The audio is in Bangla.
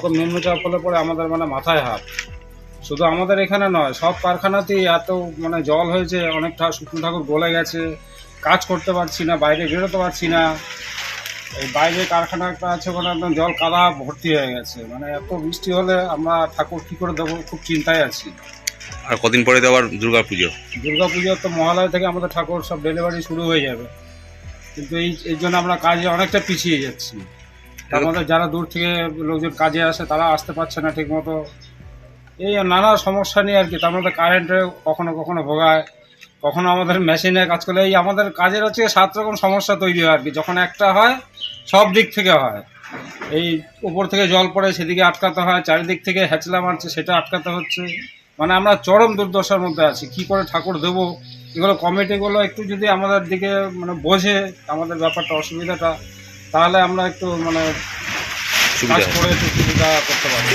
এরকম নিম্নচাপ হলে পরে আমাদের মানে মাথায় হাত। শুধু আমাদের এখানে নয়, সব কারখানাতেই এত মানে জল হয়েছে, অনেকটা শুকনো ঠাকুর গলে গেছে, কাজ করতে পারছি না, বাইরে বেরোতে পারছি না। এই বাইরে কারখানা একটা আছে, ওখানে একদম জল কাদা ভর্তি হয়ে গেছে। মানে এত বৃষ্টি হলে আমরা ঠাকুর কী করে দেবো, খুব চিন্তায় আছি। আর কদিন পরে তো আবার দুর্গা পুজো। দুর্গা পুজোর তো মহালয়া থেকে আমাদের ঠাকুর সব ডেলিভারি শুরু হয়ে যাবে, কিন্তু এই জন্য আমরা কাজে অনেকটা পিছিয়ে যাচ্ছি। আমাদের যারা দূর থেকে লোকজন কাজে আসে তারা আসতে পারছে না ঠিক মতো। এই নানা সমস্যা নিয়ে আর কি। তার মধ্যে কারেন্টে কখনো কখনো ভোগায়, কখনো আমাদের মেশিনে কাজ করলে এই আমাদের কাজের হচ্ছে 7 রকম সমস্যা তৈরি হয় আর কি। যখন একটা হয় সব দিক থেকে হয়। এই উপর থেকে জল পড়ে সেদিকে আটকাতে হয়, চারিদিক থেকে হ্যাচলা মারছে সেটা আটকাতে হচ্ছে। মানে আমরা চরম দুর্দশার মধ্যে আছি, কি করে ঠাকুর দেবো। এগুলো কমিটিগুলো একটু যদি আমাদের দিকে মানে বোঝে আমাদের ব্যাপারটা, অসুবিধাটা, তাহলে আমরা একটু মানে কাজ সুবিধা করে একটু সুবিধা করতে পারি।